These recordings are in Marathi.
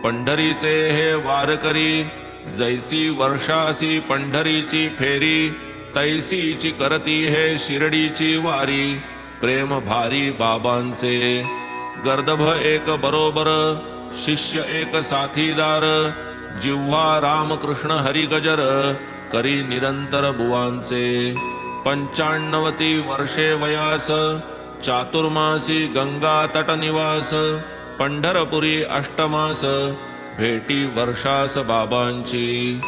पंढरीचे हे वारकरी, जैसी वर्षासी पंढरीची फेरी, तैसीची करती हे शिर्डीची वारी, प्रेम भारी बाबांचे। गर्दभ एक बरोबर, शिष्य एक साथीदार, जिव्हा रामकृष्ण हरी गजर, करी निरंतर बुवांचे। 95 वर्षे वयास, चातुर्मासी गंगा तट निवास, पंढरपुरी अष्टमास, भेटी वर्षास बाबांची।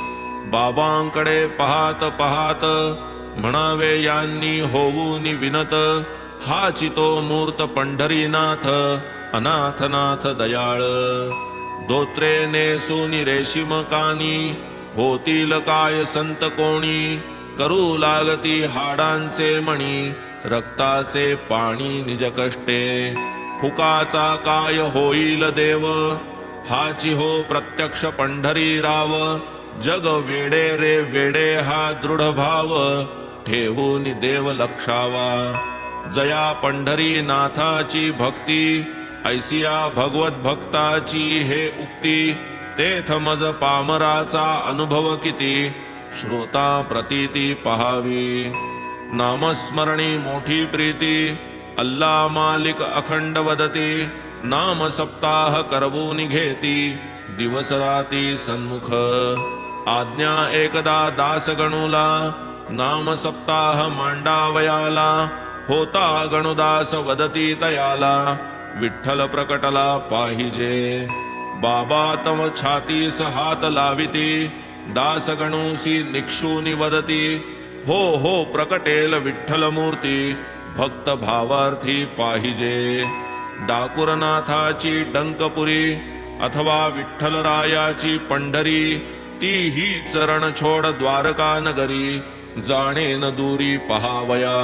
बाबांकडे पाहात पाहात, म्हणावे यांनी होऊन विनत, हाची तो मूर्त पंढरीनाथ, अनाथनाथ दयाळ। धोत्रे नेसूनी रेशीम कानी, होतील काय संत कोणी, करू लागती हाडांचे मणी, रक्ताचे पाणी निज कष्टे। फुकाचा काय होईल देव, हाची हो प्रत्यक्ष पंढरी राव, जग वेडे रे वेडे हा दृढ भाव, ठेवून देव लक्षावा। जया पंढरी नाथाची भक्ती, ऐसिया भगवत भक्ताची हे उक्ती, तेथ मज पामराचा अनुभव किती, श्रोता प्रतीती पहावी। नामस्मरणी मोठी प्रीती, अल्ला मालिक अखंड वदती, नाम सप्ताह करवून घेती, दिवस राती सन्मुख। आज्ञा एकदा दास गणूला, नाम सप्ताह मांडावयाला, होता गणुदास वदती तयाला, विठ्ठल प्रकटला पाहिजे। बाबा तम छातीस हात लाविती, दास गणूसी निक्षूनी वदती, हो हो प्रकटेल विठ्ठल मूर्ती, भक्त भावार्थी पाहिजे। डाकुरनाथाची डंकपुरी, अथवा विठ्ठलरायाची पंढरी, ती ही चरण छोड द्वारका नगरी, जाणेन दूरी पहावया।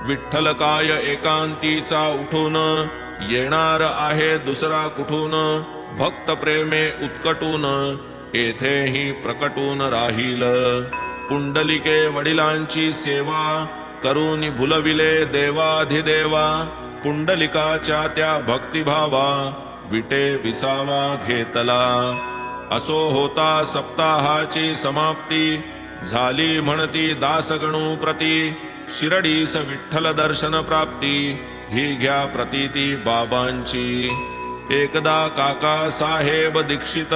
विठ्ठल काय एकांतीचा उठून, येणार आहे दुसरा कुठून, भक्त प्रेमे उत्कटून, येथेही प्रकटून राहील। पुंडलिके वडिलांची सेवा, करून भुलविले देवाधिदेवा, पुंडलिकाच्या त्या भक्तिभावा, विटे विसावा घेतला। असो होता सप्ताहाची समाप्ती, झाली म्हणती दासगणू प्रती, शिरडीस विठ्ठल दर्शन प्राप्ती, ही घ्या प्रतीती बाबांची। एकदा काका साहेब दीक्षित,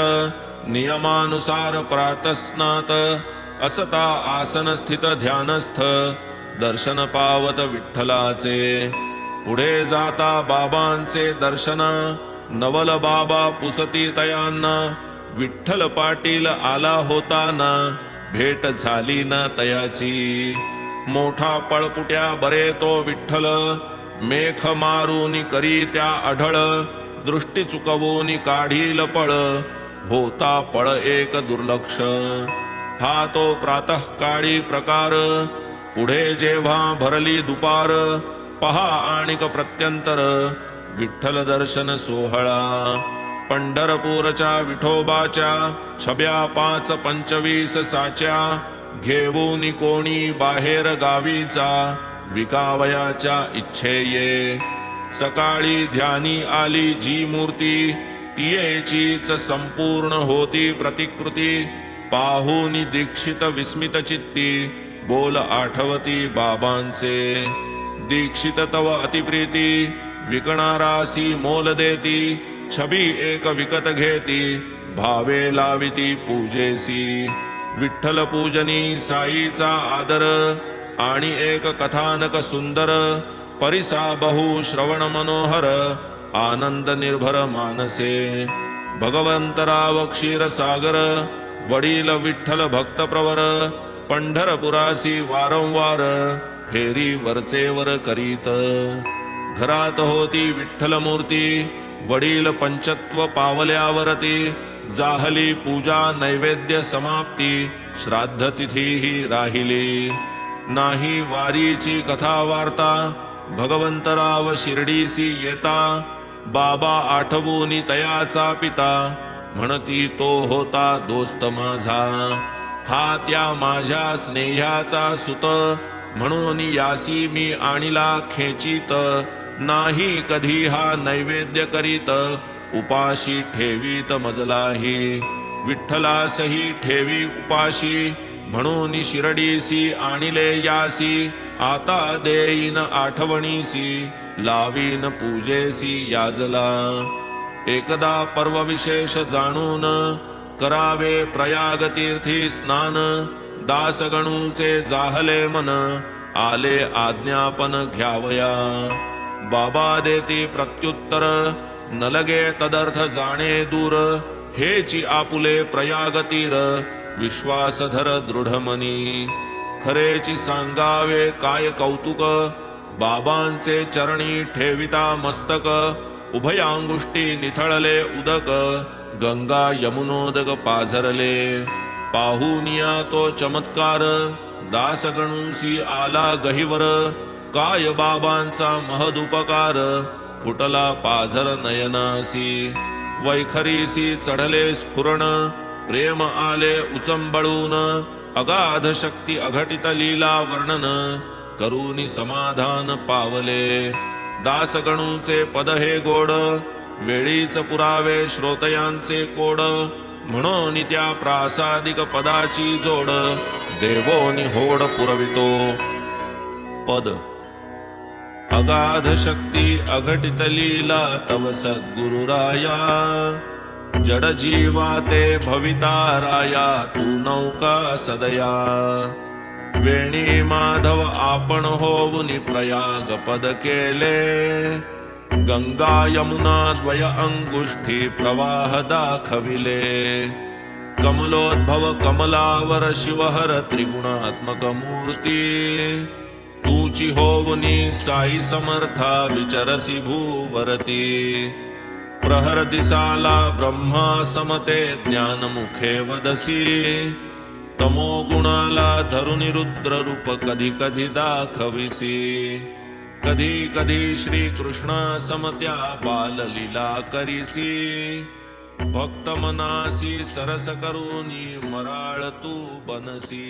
नियमानुसार प्रातस्नात, असता आसन स्थित ध्यानस्थ, दर्शन पावत विठ्ठलाचे। पुढे जाता बाबांचे दर्शन, नवल बाबा पुसती तयांना, विठ्ठल पाटील आला होता ना, भेट झाली ना तयाची। मोठा पळपुट्या बरे तो विठ्ठल, मेख मारून करी त्या अढळ, दृष्टी चुकवून काढील पळ, होता पळ एक दुर्लक्ष। हा तो प्रातःकाळी प्रकार, पुढे जेव्हा भरली दुपार, पहा आणिक प्रत्यंतर, विठ्ठल दर्शन सोहळा। पंढरपूरच्या विठोबाच्या, छब्या 5-25 साच्या, घेऊन कोणी बाहेर गावीचा, विकावयाच्या इच्छेये। सकाळी ध्यानी आली जी मूर्ती, तियेचीच संपूर्ण होती प्रतिकृती, पाहून दीक्षित विस्मित चित्ती, बोल आठवती बाबांचे। दीक्षित तव अतिप्रीती, विकणारासी मोल देती, छबी एक विकत घेती, भावे लाविती पूजेसी। विठ्ठल पूजनी साईचा आदर, आणि एक कथानक सुंदर, परिसा बहु श्रवण मनोहर, आनंद निर्भर मानसे। भगवंतराव क्षीरसागर, वडील विठ्ठल भक्त प्रवर, पंढरपुरासी वारंवार, फेरी वरचेवर करीत। घरात होती विठ्ठल मूर्ती, वडील पंचत्व पावल्यावरती, जाहली पूजा नैवेद्य समाप्ती, श्राद्ध तिथीही राहिली। नाही वारीची कथा वार्ता, भगवंतराव शिर्डीसी येता, बाबा आठवून तयाचा पिता, म्हणती तो होता दोस्त माझा। हा त्या माझ्या स्नेहाचा सुत, म्हणून यासी मी आणिला खेचित, नाही कधी हा नैवेद्य करीत, उपाशी ठेवीत मजलाही विठ्ठलासही ठेवी उपाशी म्हणून शिरडीसी आणिले यासी आता देईन आठवणीसी लावीन पूजेसी याजला एकदा पर्व विशेष जाणून करावे प्रयाग तीर्थी स्नान दासगणूचे जाहले मन आले आज्ञापन घ्यावया बाबा देती प्रत्युत्तर न लगे तदर्थ जाणे दूर हेची आपुले प्रयाग तीर विश्वास धर दृढमनी खरेची सांगावे काय कौतुक बाबांचे चरणी ठेविता मस्तक उभयांगुष्टी निथळले उदक गंगा यमुनोदक पाझरले पाहुनिया तो चमत्कार दासगणूसी आला गहिवर काय बाबांचा महदुपकार फुटला पाझर नयनासी वैखरीसी चढले स्फुरण प्रेम आले उचंबळून अगाध शक्ती अघटित लीला वर्णन करूनी समाधान पावले दासगणूचे पद हे गोड वेळीच पुरावे श्रोतयांचे कोड म्हणून त्या प्रासादिक पदाची जोड देवोनी होड पुरवितो पद अगाध शक्ती अघटित लीला तव सद्गुरुराया जड जीवा ते भविता राया तू नौका सदया वेणी माधव आपण होऊनी प्रयाग पद केले गंगा यमुना द्वय अंगुष्ठी प्रवाह दाखविले कमलोद्भव कमलावर शिवहर त्रिगुणात्मक मूर्ती तूची होवनी साई समर्था विचरसी भूवरती प्रहर दिसाला ब्रह्मा समते ज्ञान मुखे वदसी तमो गुणाला धरुनी रुद्र रूप कधी कधी दाखविसी कधी कधी श्री कृष्ण समत्या बाललीला करीसी भक्त मनासी सरस करूनी मराळ तू बनसी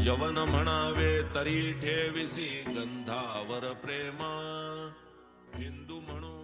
यवन म्हणावे तरी ठेविसी गंधावर प्रेमा हिंदू म्हणून